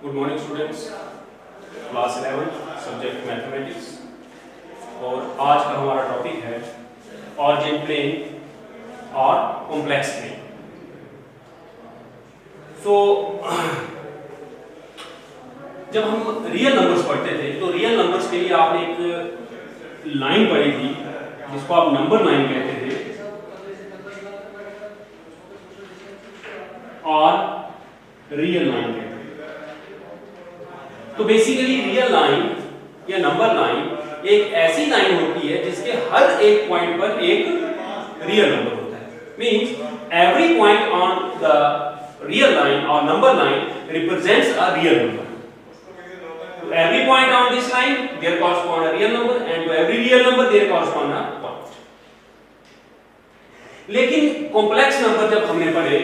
Good morning students, class 11 subject mathematics. और आज का हमारा टॉपिक है ऑरिजिन प्लेन और कॉम्प्लेक्स प्लेन। सो जब हम रियल नंबर्स पढ़ते थे तो रियल नंबर्स के लिए आपने एक लाइन पढ़ी थी जिसको आप नंबर लाइन कहते थे, और रियल लाइन कहते थे। तो बेसिकली रियल लाइन या नंबर लाइन एक ऐसी लाइन होती है जिसके हर एक पॉइंट पर एक रियल नंबर होता है। Means every point on the real line और number line represents a real number. To every point on this line there correspond a real number and to every real number there correspond a point. लेकिन complex number जब हमने पढ़े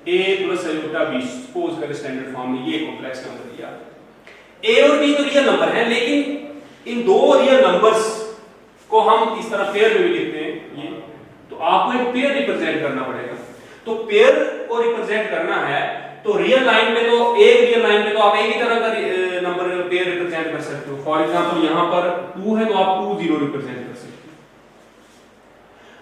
a plus ruta b, suppose कर standard form में ये complex number दिया। a और b तो रियल नंबर है, लेकिन इन दो रियल नंबर्स को हम इस तरह पेयर में भी लिखते हैं ये, तो आपको एक पेयर रिप्रेजेंट करना पड़ेगा। तो पेयर को रिप्रेजेंट करना है तो रियल लाइन में तो एक रियल लाइन में तो आप एक ही तरह का नंबर पेयर रिप्रेजेंट कर सकते हो। फॉर एग्जांपल यहां पर 2 है तो आप 2 0 रिप्रेजेंट कर सकते हो।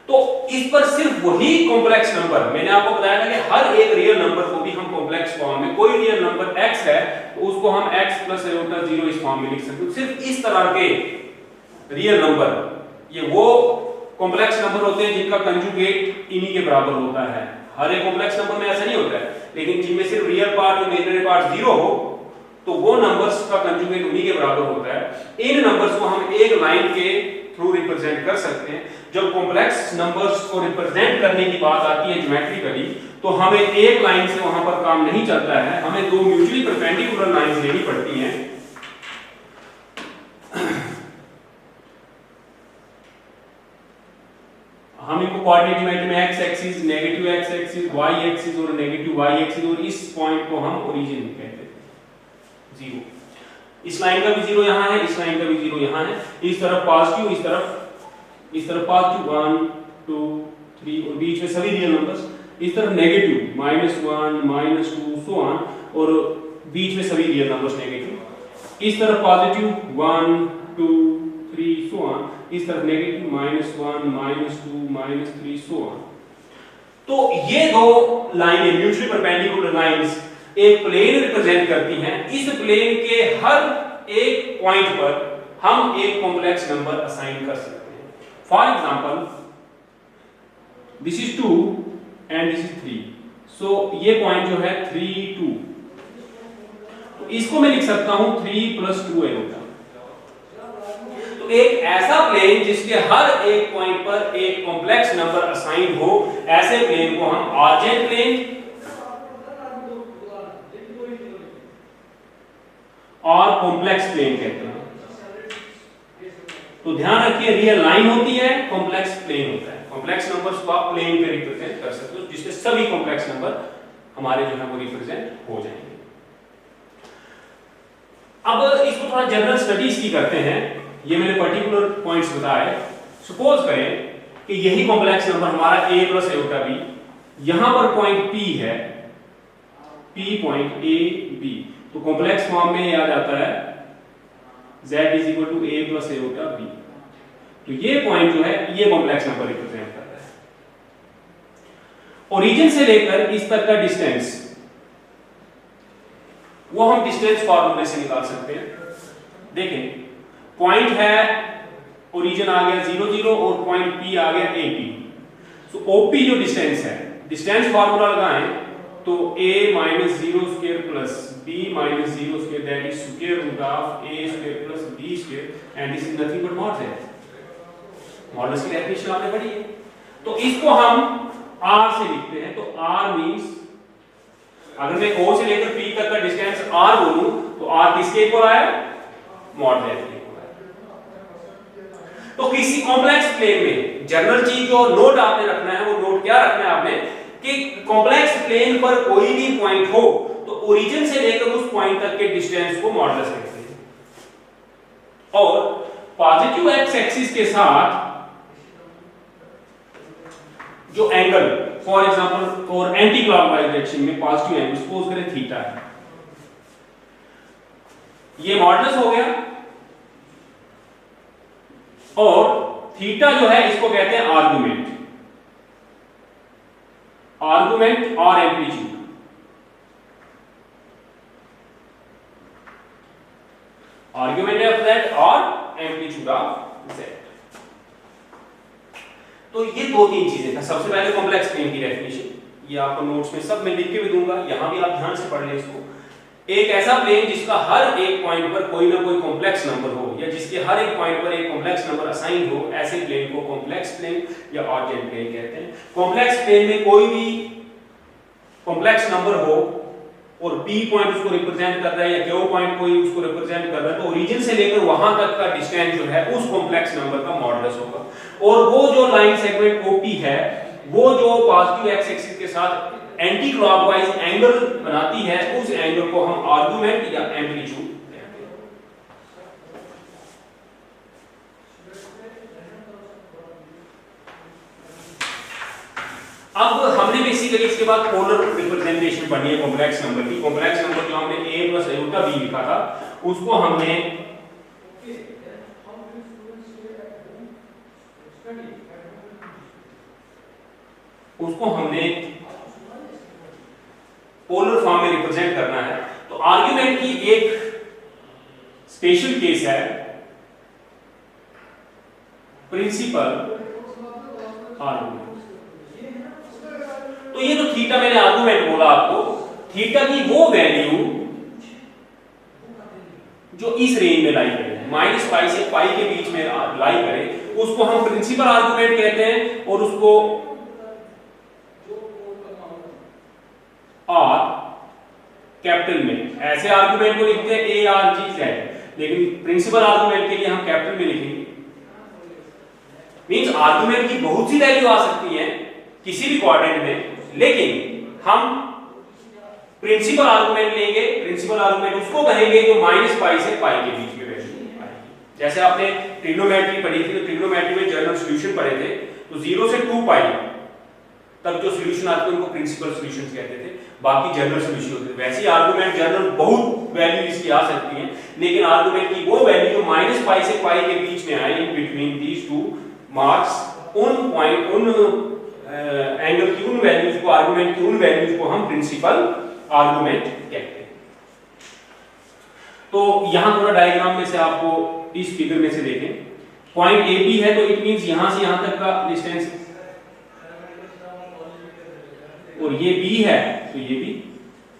तो इस पर सिर्फ वही कॉम्प्लेक्स नंबर, मैंने आपको बताया था कि हर एक रियल नंबर को भी हम कॉम्प्लेक्स फॉर्म में, कोई रियल नंबर x है तो उसको हम x + √0 इस फॉर्म में लिख सकते हो। सिर्फ इस तरह के रियल नंबर, ये वो कॉम्प्लेक्स नंबर होते हैं जिनका कंजुगेट इन्हीं के बराबर होता है। हर एक कॉम्प्लेक्स नंबर में ऐसा नहीं होता है, लेकिन जिनमें सिर्फ रियल पार्ट और इमेजिनरी पार्ट 0 हो तो वो नंबर्स का कंजुगेट उन्हीं के बराबर होता है। इन नंबर्स को हम एक लाइन के थ्रू रिप्रेजेंट कर सकते हैं। जब कॉम्प्लेक्स नंबर्स को रिप्रेजेंट करने की बात आती है ज्योमेट्रिकली, तो हमें एक लाइन से वहां पर काम नहीं चलता है, हमें दो म्यूचुअली परपेंडिकुलर लाइंस लेनी पड़ती हैं। हम इनको कोऑर्डिनेट ज्योमेट्री में x axis, negative x axis, y axis और नेगेटिव y एक्सिस, और इस पॉइंट को हम ओरिजिन कहते हैं 0। इस लाइन का भी 0 यहां है, इस लाइन का भी 0 यहां है। इस तरफ पॉजिटिव, इस तरफ पॉजिटिव 1 2 3 और बीच में सभी रियल नंबर्स। इस तरफ नेगेटिव -1 -2 सो ऑन, और बीच में सभी रियल नंबर्स नेगेटिव। इस तरफ पॉजिटिव 1 2 3 सो ऑन, इस तरफ नेगेटिव -1 -2 -3 सो ऑन। तो ये दो लाइनें म्यूचुअली परपेंडिकुलर लाइंस एक प्लेन रिप्रेजेंट करती हैं। इस प्लेन के हर एक पॉइंट पर हम एक कॉम्प्लेक्स नंबर असाइन कर सकते हैं। For example this is 2 and this is 3, सो ये पॉइंट जो है 3 2, तो इसको मैं लिख सकता हूं 3 + 2 होगा। तो एक ऐसा प्लेन जिसके हर एक पॉइंट पर एक कॉम्प्लेक्स नंबर असाइन हो, ऐसे प्लेन को हम ऑरिजिन प्लेन और कॉम्प्लेक्स प्लेन कहते हैं। तो ध्यान रखिए, रियल लाइन होती है, कॉम्प्लेक्स प्लेन होता है। कॉम्प्लेक्स नंबर्स को आप प्लेन पे रिप्रेजेंट कर सकते हो, जिससे सभी कॉम्प्लेक्स नंबर हमारे जो है वो रिप्रेजेंट हो जाएंगे। अब इसको थोड़ा जनरल स्टडीज की करते हैं। ये मैंने पर्टिकुलर पॉइंट्स बताए। सपोज करें कि यही कॉम्प्लेक्स नंबर हमारा a + √b, यहां पर पॉइंट p है, p पॉइंट a b, तो कॉम्प्लेक्स फॉर्म में आ जाता है z = a + √b। तो ये पॉइंट जो है ये कॉम्प्लेक्स नंबर रिप्रेजेंट करता है। ओरिजिन से लेकर इस तक का डिस्टेंस वो हम डिस्टेंस फार्मूले से निकाल सकते हैं। देखें, पॉइंट है, ओरिजिन आ गया 0 0 और पॉइंट p आ गया AP। सो OP जो डिस्टेंस है, डिस्टेंस फार्मूला लगाएं तो a - 0² + b - 0² that is square root of a² + b² and this is nothing but mod z। Models की डेफिनेशन आपने पढ़ी है। तो इसको हम r से लिखते हैं। तो r मींस अगर मैं o से लेकर p तक का डिस्टेंस r बोलूं तो r किसके इक्वल आया? mod z के इक्वल आया। तो किसी कॉम्प्लेक्स प्लेन में जनरल चीज जो नोट आपने रखना है, वो नोट क्या रखना है आपने कि कॉम्प्लेक्स प्लेन पर कोई भी पॉइंट हो तो ओरिजिन से लेकर उस पॉइंट तक के डिस्टेंस को मॉडुलस कहते हैं। और पॉजिटिव x एक्सिस के साथ जो एंगल, फॉर एग्जांपल और एंटी क्लॉकवाइज डायरेक्शन में पॉजिटिव एंगल सपोज करें थीटा है, ये मॉडुलस हो गया, और थीटा जो है इसको कहते हैं आर्गुमेंट, आर्गुमेंट और एम्पलीट्यूड। आर्गुमेंट ऑफ z और एम्पलीट्यूड ऑफ z। तो ये दो तीन चीजें था। सबसे पहले कॉम्प्लेक्स प्लेन की डेफिनेशन, ये आपको नोट्स में सब मैं लिख के भी दूंगा, यहां भी आप ध्यान से पढ़ लें इसको। एक ऐसा प्लेन जिसका हर एक पॉइंट पर कोई ना कोई कॉम्प्लेक्स नंबर हो, या जिसके हर एक पॉइंट पर एक कॉम्प्लेक्स नंबर असाइन हो, ऐसे प्लेन को कॉम्प्लेक्स प्लेन या ऑर्डिनरी प्लेन कहते हैं। कॉम्प्लेक्स प्लेन में कोई भी कॉम्प्लेक्स नंबर हो और p पॉइंट उसको रिप्रेजेंट कर रहा है या q पॉइंट कोई उसको रिप्रेजेंट कर रहा है, तो ओरिजिन से लेकर वहां तक का डिस्टेंस जो है उस कॉम्प्लेक्स नंबर का मॉडुलस होगा। और वो जो लाइन सेगमेंट OP है, वो जो पॉजिटिव एक्स एक्सिस के साथ एंटी क्लॉकवाइज एंगल बनाती है, उस एंगल को हम आर्गुमेंट या एम्पलीट्यूड कहते हैं। अब हमने बेसिकली इसके बाद पोलर रिप्रेजेंटेशन पढ़नी है कॉम्प्लेक्स नंबर की। कॉम्प्लेक्स नंबर जो हमने a + a लिखा था, उसको हमने पोलर फॉर्म में रिप्रेजेंट करना है। तो आर्गुमेंट की एक स्पेशल केस है प्रिंसिपल आर्गुमेंट। तो ये जो थीटा मैंने आर्गुमेंट बोला आपको, थीटा की वो वैल्यू जो इस रेंज में लाई करे, -π से π के बीच में लाई करे, उसको हम प्रिंसिपल आर्गुमेंट कहते हैं। और उसको और कैपिटल में ऐसे आर्गुमेंट को लिखते हैं ARGZ, लेकिन प्रिंसिपल आर्गुमेंट के लिए हम कैपिटल में लिखेंगे। मींस आर्गुमेंट की बहुत सी वैल्यू आ सकती है किसी भी कोऑर्डिनेट में, लेकिन हम प्रिंसिपल आर्गुमेंट लेंगे। प्रिंसिपल आर्गुमेंट उसको कहेंगे जो -π से π के बीच में वैल्यू आएगी। जैसे आपने ट्रिग्नोमेट्री पढ़ी थी, तो ट्रिग्नोमेट्री में जनरल सॉल्यूशन पढ़े थे, तो 0 से 2π तक जो सॉल्यूशन आते थे उनको प्रिंसिपल सॉल्यूशंस कहते थे, बाकी जनरल सॉल्यूशन होते थे। वैसे ही आर्गुमेंट जनरल बहुत वैल्यू इसकी आ सकती है, लेकिन आर्गुमेंट की वो वैल्यू जो -π से π के बीच में आए, in between these two marks, उन पॉइंट, उन एंगल की उन वैल्यूज को, आर्गुमेंट की उन वैल्यूज को हम प्रिंसिपल आर्गुमेंट कहते हैं। तो यहां थोड़ा डायग्राम में से आपको इस फिगर में से देखें, पॉइंट AB है, तो इट मींस यहां से यहां तक का डिस्टेंस, और ये B है तो ये भी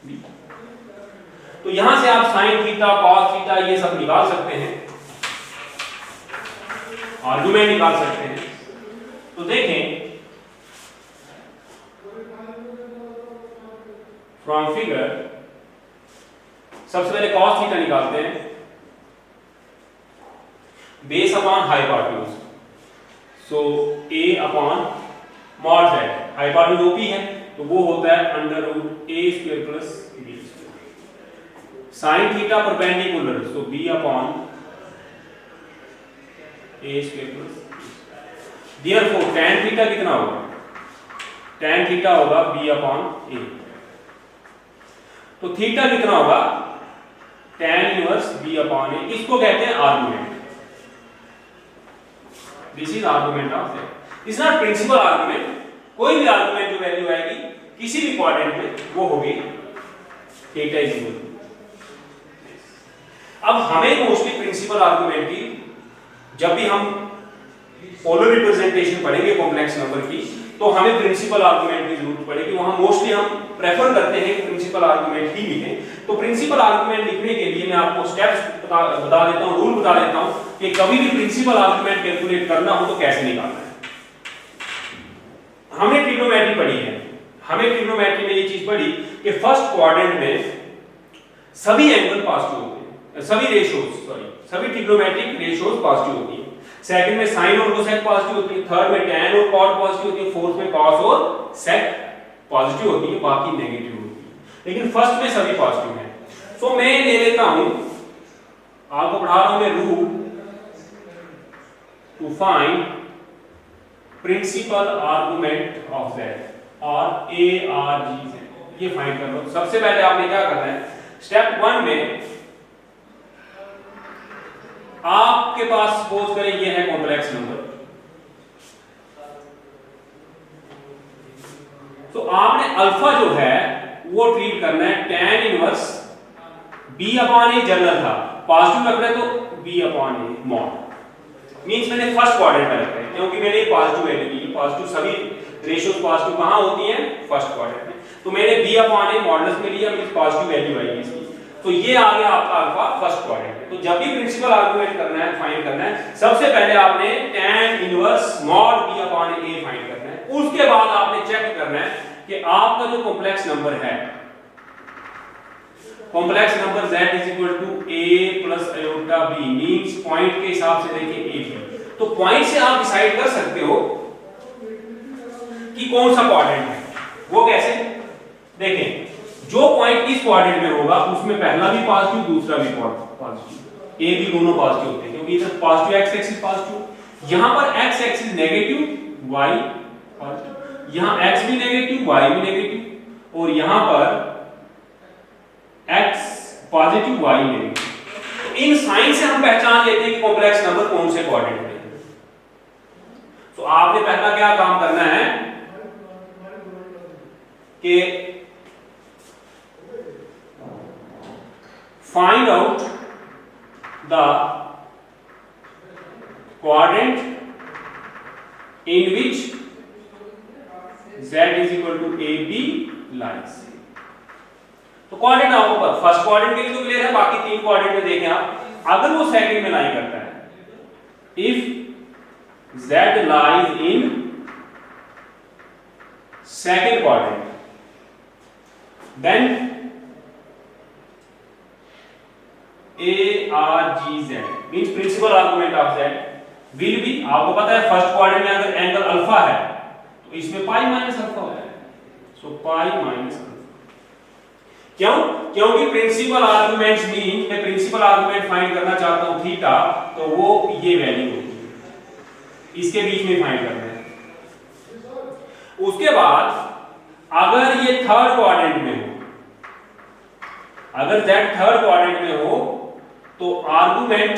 B। तो यहां से आप साइन थीटा, कॉस थीटा ये सब निकाल सकते हैं, आर्गुमेंट निकाल सकते हैं। तो देखें फ्रॉम फिगर, सबसे पहले कॉस थीटा निकालते हैं, base upon hypotenuse, so A upon mod z, hypotenuse OP है तो वो होता है √a² + b²। Sine theta perpendicular, so b upon a² + therefore tan theta कितना होगा, tan थीटा होगा b अपॉन a। तो थीटा कितना होगा, tan inverse b upon a। इसको कहते हैं argument. This is argument of z, is not principal argument. कोई भी आर्गुमेंट जो वैल्यू आएगी किसी भी कोऑर्डिनेट में, वो होगी थीटा इज इक्वल। अब हमें मोस्टली प्रिंसिपल आर्गुमेंट की, जब भी हम पोलर रिप्रेजेंटेशन पढ़ेंगे कॉम्प्लेक्स नंबर की, तो हमें प्रिंसिपल आर्गुमेंट की जरूरत पड़ेगी। वहां मोस्टली हम प्रेफर करते हैं कि प्रिंसिपल आर्गुमेंट ही लिखें। तो प्रिंसिपल आर्गुमेंट लिखने के लिए मैं आपको स्टेप्स बता देता हूं, रूल बता देता हूं कि कभी भी प्रिंसिपल आर्गुमेंट कैलकुलेट करना हो तो कैसे निकालना है। हमने ट्रिग्नोमेट्री पढ़ी है, हमें ट्रिग्नोमेट्री में ये चीज पढ़ी कि फर्स्ट क्वाड्रेंट में सभी एंगल पॉजिटिव होते हैं, सभी ट्रिग्नोमेट्रिक रेशियोज पॉजिटिव होती है। सेकंड में साइन और कोसेक पॉजिटिव होती है, थर्ड में tan और cot पॉजिटिव होती है, फोर्थ में cos और sec पॉजिटिव होती है, बाकी नेगेटिव होती है। लेकिन फर्स्ट में सभी पॉजिटिव हैं। सो मैं ले लेता हूं, आपको पढ़ा रहा हूं मैं rule to find principal argument of z और ARGZ, ये फाइंड कर लो। सबसे पहले आपने क्या करना है, स्टेप 1 में आपके पास सपोज करें ये है कॉम्प्लेक्स नंबर, तो आपने अल्फा जो है वो ट्रीट करना है tan इनवर्स b अपॉन ए, जनरल था पॉजिटिव रख रहे तो b upon A mod, means मैंने फर्स्ट क्वाड्रेंट में रखा है क्योंकि मैंने पॉजिटिव वैल्यू दी है, पॉजिटिव सभी रेशियोज पॉजिटिव कहां होती हैं, फर्स्ट क्वाड्रेंट में, तो मैंने b अपॉन ए मॉडुलस में लिया, मींस पॉजिटिव वैल्यू आई है इसकी, तो ये आ गया आपका अल्फा फर्स्ट क्वाड्रेंट में। तो जब भी प्रिंसिपल आर्गुमेंट करना है, फाइंड करना है, सबसे पहले आपने tan inverse mod b upon a find करना है, उसके बाद आपने चेक करना है कि आपका जो कॉम्प्लेक्स नंबर है, complex number z is equal to a plus iota b, means point के हिसाब से देखिए a b, तो पॉइंट से आप डिसाइड कर सकते हो कि कौन सा क्वाड्रेंट है। वो कैसे, देखें जो पॉइंट इस क्वाड्रेंट में होगा उसमें पहला भी पॉजिटिव दूसरा भी पॉजिटिव, ए बी दोनों पॉजिटिव होते हैं क्योंकि इधर पॉजिटिव एक्स एक्सिस पॉजिटिव, यहां पर X axis negative Y positive, यहां एक्स भी नेगेटिव वाई भी नेगेटिव, और यहां पर एक्स पॉजिटिव वाई नेगेटिव। तो इन साइन से हम पहचान लेते हैं कि कॉम्प्लेक्स नंबर कौन से क्वाड्रेंट में है। तो आपने पहला क्या काम करना है कि find out the quadrant in which z is equal to a b lies। तो क्वाड्रेंट आपको पता, फर्स्ट क्वाड्रेंट के लिए तो क्लियर है, बाकी तीन क्वाड्रेंट में देखें आप, अगर वो सेकंड में लाई करता है, if z lies in second quadrant then ARGZ means principal argument of z will be, आपको पता है फर्स्ट क्वाड्रेंट में अगर एंगल अल्फा है तो इसमें पाई माइनस अल्फा होगा, सो पाई माइनस अल्फा। क्यों, क्योंकि प्रिंसिपल आर्गुमेंट्स मीन, मैं प्रिंसिपल आर्गुमेंट फाइंड करना चाहता हूं थीटा, तो वो ये वैल्यू होगी, इसके बीच में फाइंड करना है। उसके बाद अगर ये थर्ड क्वाड्रेंट में हो, अगर z थर्ड क्वाड्रेंट में हो तो आर्गुमेंट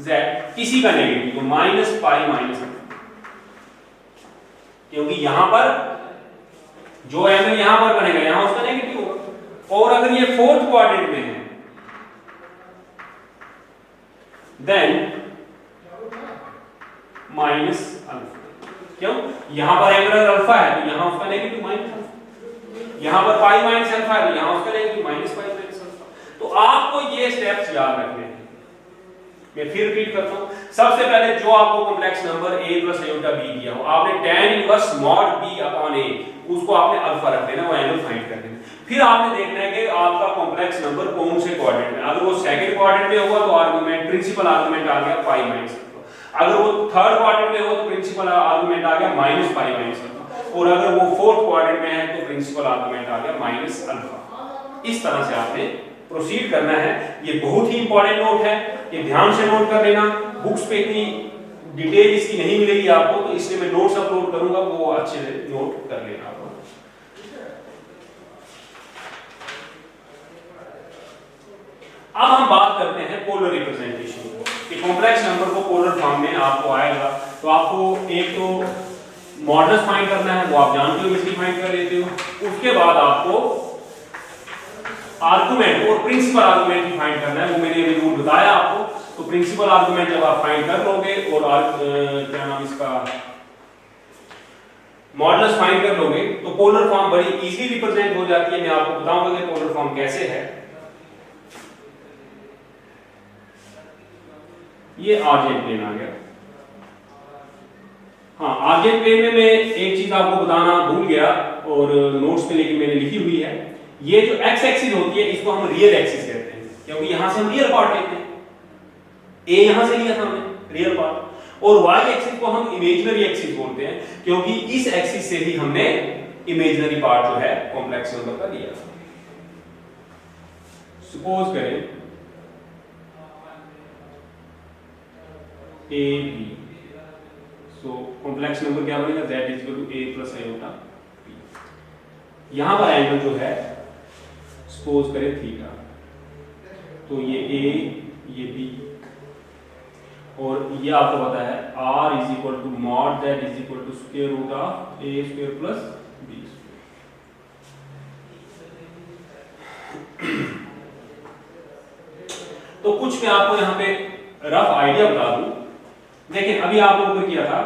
z किसी का नेगेटिव, तो माइनस पाई माइनस, क्योंकि यहां पर जो एंगल यहां पर बनेगा यहां उसका नेगेटिव होगा। और अगर ये फोर्थ क्वाड्रेंट में है देन माइनस अल्फा, क्यों, यहां पर एंगल अल्फा है तो यहां उसका नेगेटिव माइनस अल्फा, यहां पर पाई माइनस अल्फा है तो यहां उसका negative minus pi minus alpha. तो आपको ये स्टेप्स याद रखने हैं। मैं फिर रिपीट करता हूं, सबसे पहले जो आपको complex number a plus iota b दिया हो, आपने tan inverse mod b upon a उसको आपने अल्फा रख देना, वो एंगल फाइंड कर देना। फिर आपने देखना है कि आपका कॉम्प्लेक्स नंबर कौन से क्वाड्रेंट में, अगर वो सेकंड क्वाड्रेंट में होगा तो आर्गुमेंट प्रिंसिपल आर्गुमेंट आ गया पाई माइनस अल्फा, अगर वो थर्ड क्वाड्रेंट में हो तो प्रिंसिपल आर्गुमेंट आ गया माइनस पाई माइनस अल्फा, और अगर वो फोर्थ क्वाड्रेंट में है तो प्रिंसिपल आर्गुमेंट आ गया माइनस अल्फा। इस तरह से आपने प्रोसीड करना है। ये बहुत ही इंपॉर्टेंट नोट है, ये ध्यान से नोट कर लेना। बुक्स पे इतनी डिटेल इसकी नहीं मिलेगी आपको, तो इसलिए मैं नोट्स अपलोड करूंगा, वो अच्छे से नोट कर लेना आप। अब हम बात करते हैं पोलर रिप्रेजेंटेशन कि कॉम्प्लेक्स नंबर को पोलर फॉर्म में आपको आएगा, तो आपको एक तो मॉडुलस फाइंड करना है, वो आप जानते हो, इसलिए फाइंड कर लेते हो। उसके बाद आपको आर्गुमेंट और प्रिंसिपल आर्गुमेंट भी फाइंड करना है, वो मैंने अभी रूल बताया आपको। तो प्रिंसिपल आर्गुमेंट जब आप फाइंड कर लोगे और क्या नाम इसका मॉडुलस फाइंड कर लोगे तो पोलर फॉर्म बड़ी इजीली रिप्रेजेंट हो जाती है। मैं आपको बताऊंगा कि पोलर फॉर्म कैसे है। ये आर्जेंट प्लेन आ गया। हाँ, आर्जेंट प्लेन में मैं एक चीज आपको बताना भूल गया और नोट्स पे लेकिन मैंने लिखी हुई है। ये जो एक्स एक्सिस होती है इसको हम रियल एक्सिस कहते हैं, क्योंकि यहां से हम रियल पार्ट लेते हैं। ए यहां से लिया था हमने रियल पार्ट, और वाई एक्सिस को हम इमेजिनरी एक्सिस बोलते हैं, क्योंकि इस एक्सिस से ही हमने इमेजिनरी पार्ट जो है कॉम्प्लेक्स नंबर का लिया। सपोज करें A B, so complex number क्या बनेगा, z is equal to a plus iota b। यहां पर एंगल जो है सपोज करें थीटा, तो ये a ये b, और ये आपको पता है r is equal to mod z is equal to square root of a square plus b square. तो कुछ मैं आपको यहाँ पे रफ आइडिया बता दूं। देखिए अभी आप लोगों को किया था,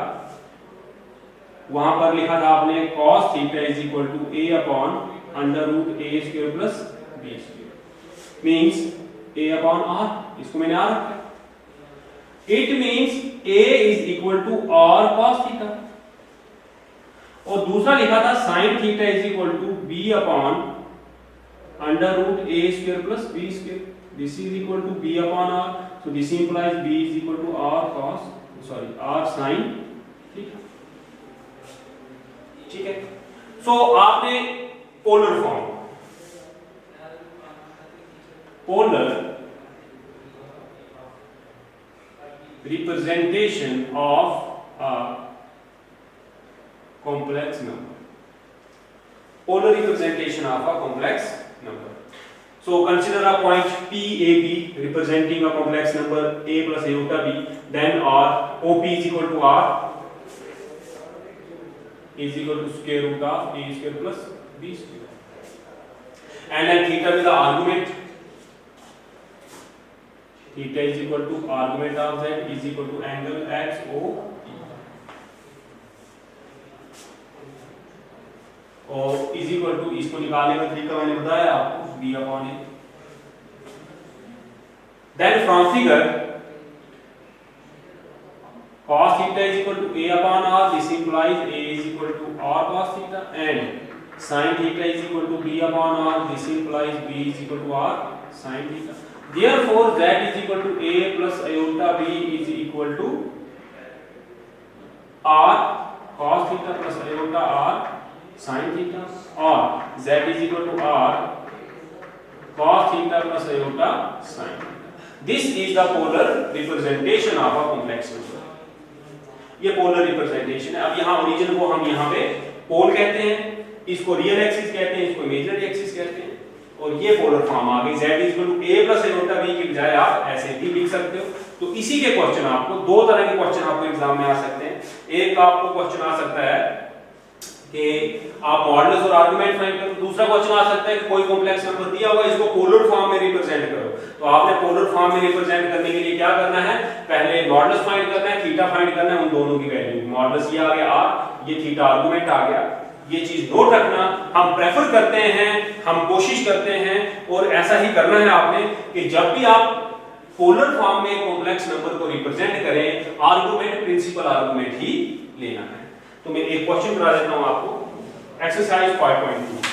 वहां पर लिखा था आपने cos theta is equal to a upon under root a square plus b square means a upon r, इसको मैंने r रखा। It means a is equal to r cos theta. और दूसरा लिखा था sin theta is equal to b upon under root a square plus b square. This is equal to b upon r, so this implies b is equal to r sin theta. ठीक है, सो आपने polar form, polar representation of a complex number, polar representation of a complex number. So consider a point PAB representing a complex number a plus iota b, then r OP is equal to r is equal to square root of a square plus b square, and then theta with the argument, theta is equal to argument of z is equal to angle XOP, और is equal to इसको निकालने का तरीका मैंने बताया आपको b upon a। Then from figure cos theta is equal to a upon r, this implies a is equal to r cos theta, and sin theta is equal to b upon r, this implies b is equal to r sin theta। Therefore z is equal to a plus iota b is equal to r cos theta plus iota r sin theta, और z is equal to r cos theta plus iota sin theta। This is the polar representation of a complex number। ये polar representation है। अब यहाँ origin को हम यहाँ पे पोल कहते हैं, इसको रियल एक्सिस कहते हैं, इसको इमेजिनरी एक्सिस कहते हैं, और ये पोलर फॉर्म आ गई। z is equal to a plus iota b की बजाय आप ऐसे भी लिख सकते हो। तो इसी के क्वेश्चन आपको, दो तरह के क्वेश्चन आपको एग्जाम में आ सकते हैं। एक आपको क्वेश्चन आ सकता है कि आप मॉडुलस और आर्गुमेंट फाइंड करो, दूसरा क्वेश्चन आ सकता है कि कोई कॉम्प्लेक्स नंबर दिया हुआ है, इसको पोलर फॉर्म में रिप्रेजेंट करो। तो आपने पोलर फॉर्म में रिप्रेजेंट करने के लिए क्या करना है, पहले मॉडुलस फाइंड करना है, थीटा फाइंड करना है, उन दोनों की वैल्यू। मॉडुलस ये आ गया r, ये थीटा आर्गुमेंट आ गया। ये चीज नोट रखना, हम प्रेफर करते हैं, हम कोशिश करते हैं, और ऐसा ही करना है आपने कि जब भी आप पोलर फॉर्म में कॉम्प्लेक्स नंबर को रिप्रेजेंट करें, आर्गुमेंट प्रिंसिपल आर्गुमेंट ही लेना है। तो मैं एक क्वेश्चन करा देता हूं आपको, एक्सरसाइज 5.2।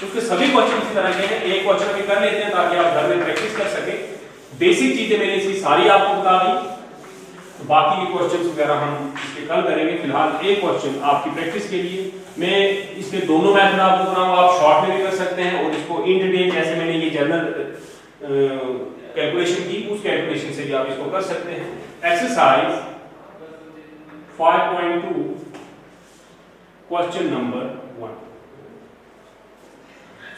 उसके सभी क्वेश्चन इसी तरह के हैं। एक क्वेश्चन अभी कर लेते हैं ताकि आप घर में प्रैक्टिस कर सकें। बेसिक चीजें मैंने इसकी सारी आपको बता दी, तो बाकी के क्वेश्चंस वगैरह हम इसके कल करेंगे। फिलहाल एक क्वेश्चन आपकी प्रैक्टिस के लिए मैं इसके दोनों मेथड आपको बताऊंगा। आप शॉर्ट में भी कर सकते हैं, और इसको इन डिटेल जैसे मैंने ये जनरल कैलकुलेशन की, उस कैलकुलेशन से भी आप इसको कर सकते हैं। Exercise 5.2 question number 1।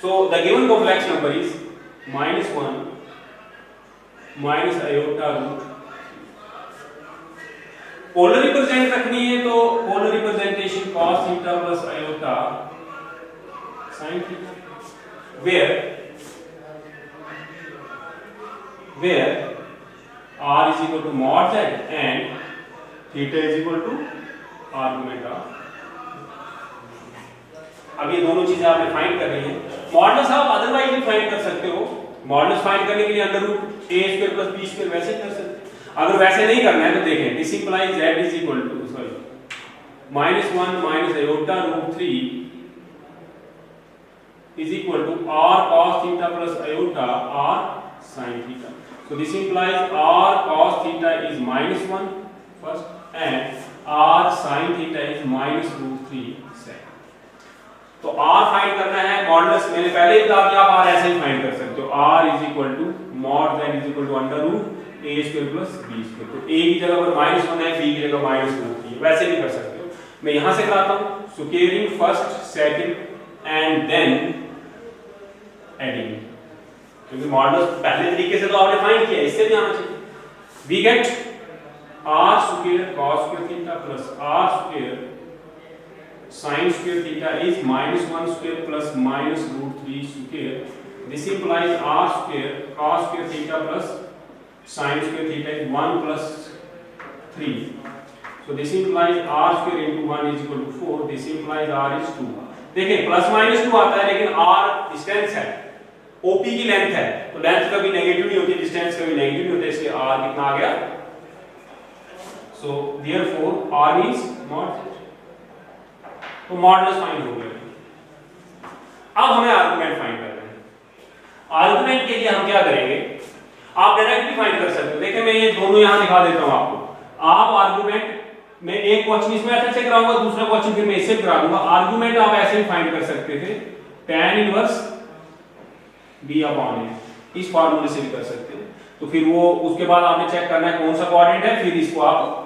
So the given complex number is -1 minus iota root। Polar represent रखनी है तो polar representation cos theta plus iota sin theta, where r is equal to mod z and theta is equal to argument of। अब ये दोनों चीजें आपने find कर रही हैं। मॉडुलस आप अदरवाइज भी फाइंड कर सकते हो। मॉडुलस फाइंड करने के लिए under root a square plus b square वैसे कर सकते हैं। अगर वैसे नहीं करना है तो देखें, this implies z is equal to -1 minus iota root 3 is equal to r cos theta plus iota r sin theta. So this implies r cos theta is -1 first and r sin theta is -√3 second. तो r find करना है। Modulus मैंने पहले ही बता दिया, आप r ऐसे ही find कर सकते हो। r is equal to mod z is equal to under root a square plus b square. तो a की जगह पर -1 है, b की जगह -√3, वैसे भी कर सकते हो। मैं यहां से कराता हूं, squaring first second and then adding, क्योंकि मॉडुलस पहले तरीके से तो आपने फाइंड किया, इससे भी आना चाहिए। We get r square cos square theta plus r square sin square theta is -1 square plus -√3 square. This implies r square cos square theta plus sin square theta is 1 plus 3. So this implies r square into 1 is equal to 4. This implies r is 2. देखिए plus minus 2 आता है, लेकिन r distance है, OP की length है, तो length कभी negative नहीं होती, डिस्टेंस कभी नेगेटिव नहीं होता, इसलिए r कितना आ गया. So therefore r is mod, तो मॉडुलस फाइंड हो गया. अब हमें आर्गुमेंट फाइंड करना है. आर्गुमेंट के लिए हम क्या करेंगे, आप डायरेक्टली फाइंड कर सकते हो. देखिए मैं ये दोनों यहां दिखा देता हूं आपको. आप आर्गुमेंट में एक क्वेश्चन इस मेथड से कराऊंगा, दूसरा क्वेश्चन फिर मैं इससे करा दूंगा. आर्गुमेंट आप ऐसे ही फाइंड कर सकते थे, tan इनवर्स b/a, इस फार्मूले से भी कर सकते हैं. तो फिर वो उसके बाद आपने चेक करना है कौन सा कोऑर्डिनेट है, फिर इसको आप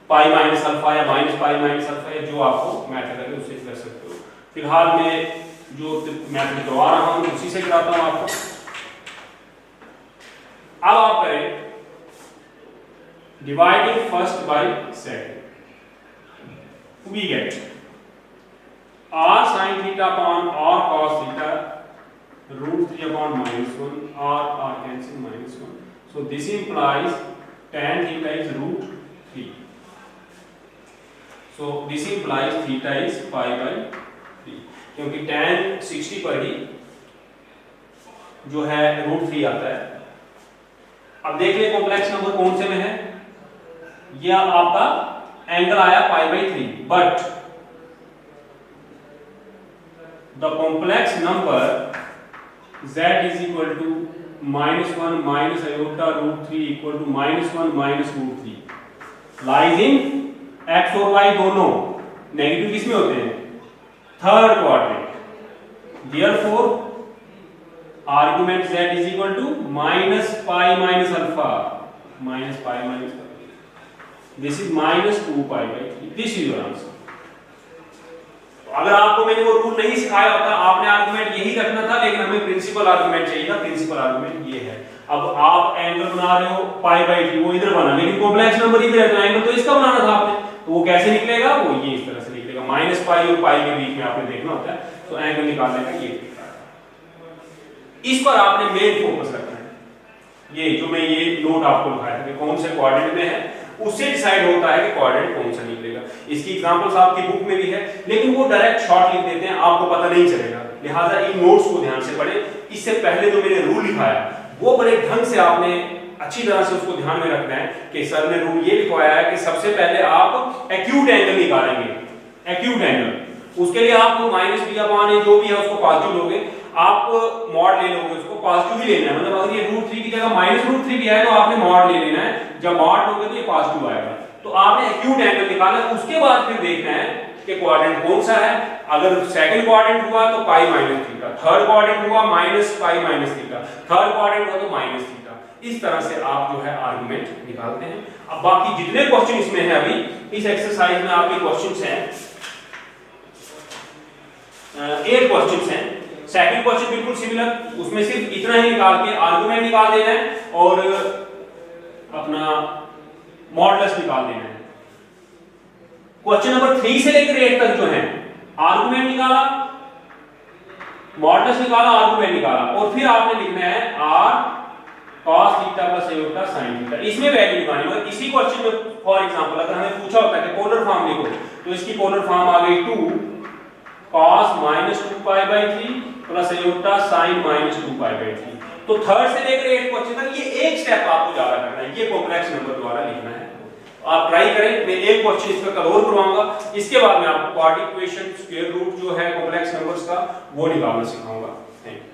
पाई माइनस अल्फा या माइनस पाई माइनस अल्फा या जो आपको मेथड है उससे कर सकते हो. फिलहाल मैं जो मेथड करवा रहा हूं उसी से कराता हूं आपको. अब आप करें dividing first by second. We get r sin theta upon r cos theta √3 upon -1, r cancel -1. So this implies tan theta is √3. So this implies theta is pi/3, क्योंकि tan 60 पर ही जो है √3 आता है. अब देख ले कॉम्प्लेक्स नंबर कौन से में है. यह आपका एंगल आया pi/3, but the complex number z is equal to -1 minus iota √3 equal to -1 minus √3 lies in x और y दोनों नेगेटिव किस में होते हैं, third quadrant. therefore argument z is equal to -pi minus alpha minus pi minus alpha. This is -2pi/3. This is your answer. तो अगर आपको मैंने वो रूल नहीं सिखाया होता, आपने आर्गुमेंट यही रखना था, लेकिन हमें प्रिंसिपल आर्गुमेंट चाहिए था. प्रिंसिपल आर्गुमेंट ये है. अब आप एंगल बना रहे हो pi/3, वो इधर बना, लेकिन कॉम्प्लेक्स नंबर इधर है, तो एंगल तो इसका बनाना था आपने. तो वो कैसे निकलेगा, वो ये इस तरह से निकलेगा. -pi और पाई के बीच में आपने देखना होता है, तो एंगल निकालने का ये तरीका है. इस पर आपने मेन फोकस रखना है. ये जो मैं ये नोट आपको लिखाया था कि कौन से कोऑर्डिनेट में है, उससे डिसाइड होता है कि कोऑर्डिनेट कौन सा निकलेगा. इसकी एग्जांपल्स आपकी बुक में भी है, लेकिन वो डायरेक्ट शॉर्ट लिख देते हैं, आपको पता नहीं चलेगा. लिहाजा इन नोट्स को ध्यान से पढ़ें. इससे पहले जो मैंने रूल लिखाया वो बड़े ढंग से आपने अच्छी तरह से उसको ध्यान में रखना है कि सर ने रूल ये लिखवाया है कि सबसे पहले आप एक्यूट एंगल निकालेंगे. एक्यूट एंगल, उसके लिए आप -b/a जो भी है उसको पॉजिटिव लोगे. आप मॉड ले लोगे, उसको पॉजिटिव ही लेना है. मतलब अगर ये √3 की जगह -√3 भी है तो आपने मॉड ले लेना है. जब मॉड लोगे तो ये पॉजिटिव आएगा. तो आपने एक्यूट एंगल निकाला. उसके बाद फिर देखना है कि कोऑर्डिनेट कौन सा है. अगर सेकंड कोऑर्डिनेट हुआ तो pi minus theta, third coordinate हुआ -pi minus theta, third coordinate हुआ तो माइनस थीटा. इस तरह से आप जो है आर्गुमेंट निकालते हैं. अब बाकी जितने क्वेश्चन इसमें है, अभी इस एक्सरसाइज में आपके क्वेश्चंस हैं 8 क्वेश्चंस हैं. सेकंड क्वेश्चन बिल्कुल सिमिलर, उसमें सिर्फ इतना ही निकाल के आर्गुमेंट निकाल देना है और अपना मॉडुलस निकाल देना है. क्वेश्चन नंबर 3 से लेकर 8 तक जो है आर्गुमेंट निकाला, मॉडुलस निकाला, आर्गुमेंट निकाला, और फिर आपने लिखना है r cos theta plus iota sin theta. इसमें वैल्यू निकालनी है. इसी क्वेश्चन में फॉर एग्जांपल अगर हमें पूछा होता है कि पोलर फॉर्म लिखो, तो इसकी पोलर फॉर्म आ गई 2 cos -2pi/3 plus iota sin -2pi/3. तो थर्ड से लेकर 8 क्वेश्चन तक ये एक स्टेप आपको ज्यादा करना है. ये कॉम्प्लेक्स नंबर द्वारा लिखना है. आप ट्राई करें. मैं एक क्वेश्चन इसका कल और करवाऊंगा. इसके बाद मैं आपको क्वाड्रेटिक इक्वेशन, स्क्वायर रूट जो है कॉम्प्लेक्स नंबर्स का, वो निकालना सिखाऊंगा. Thank you.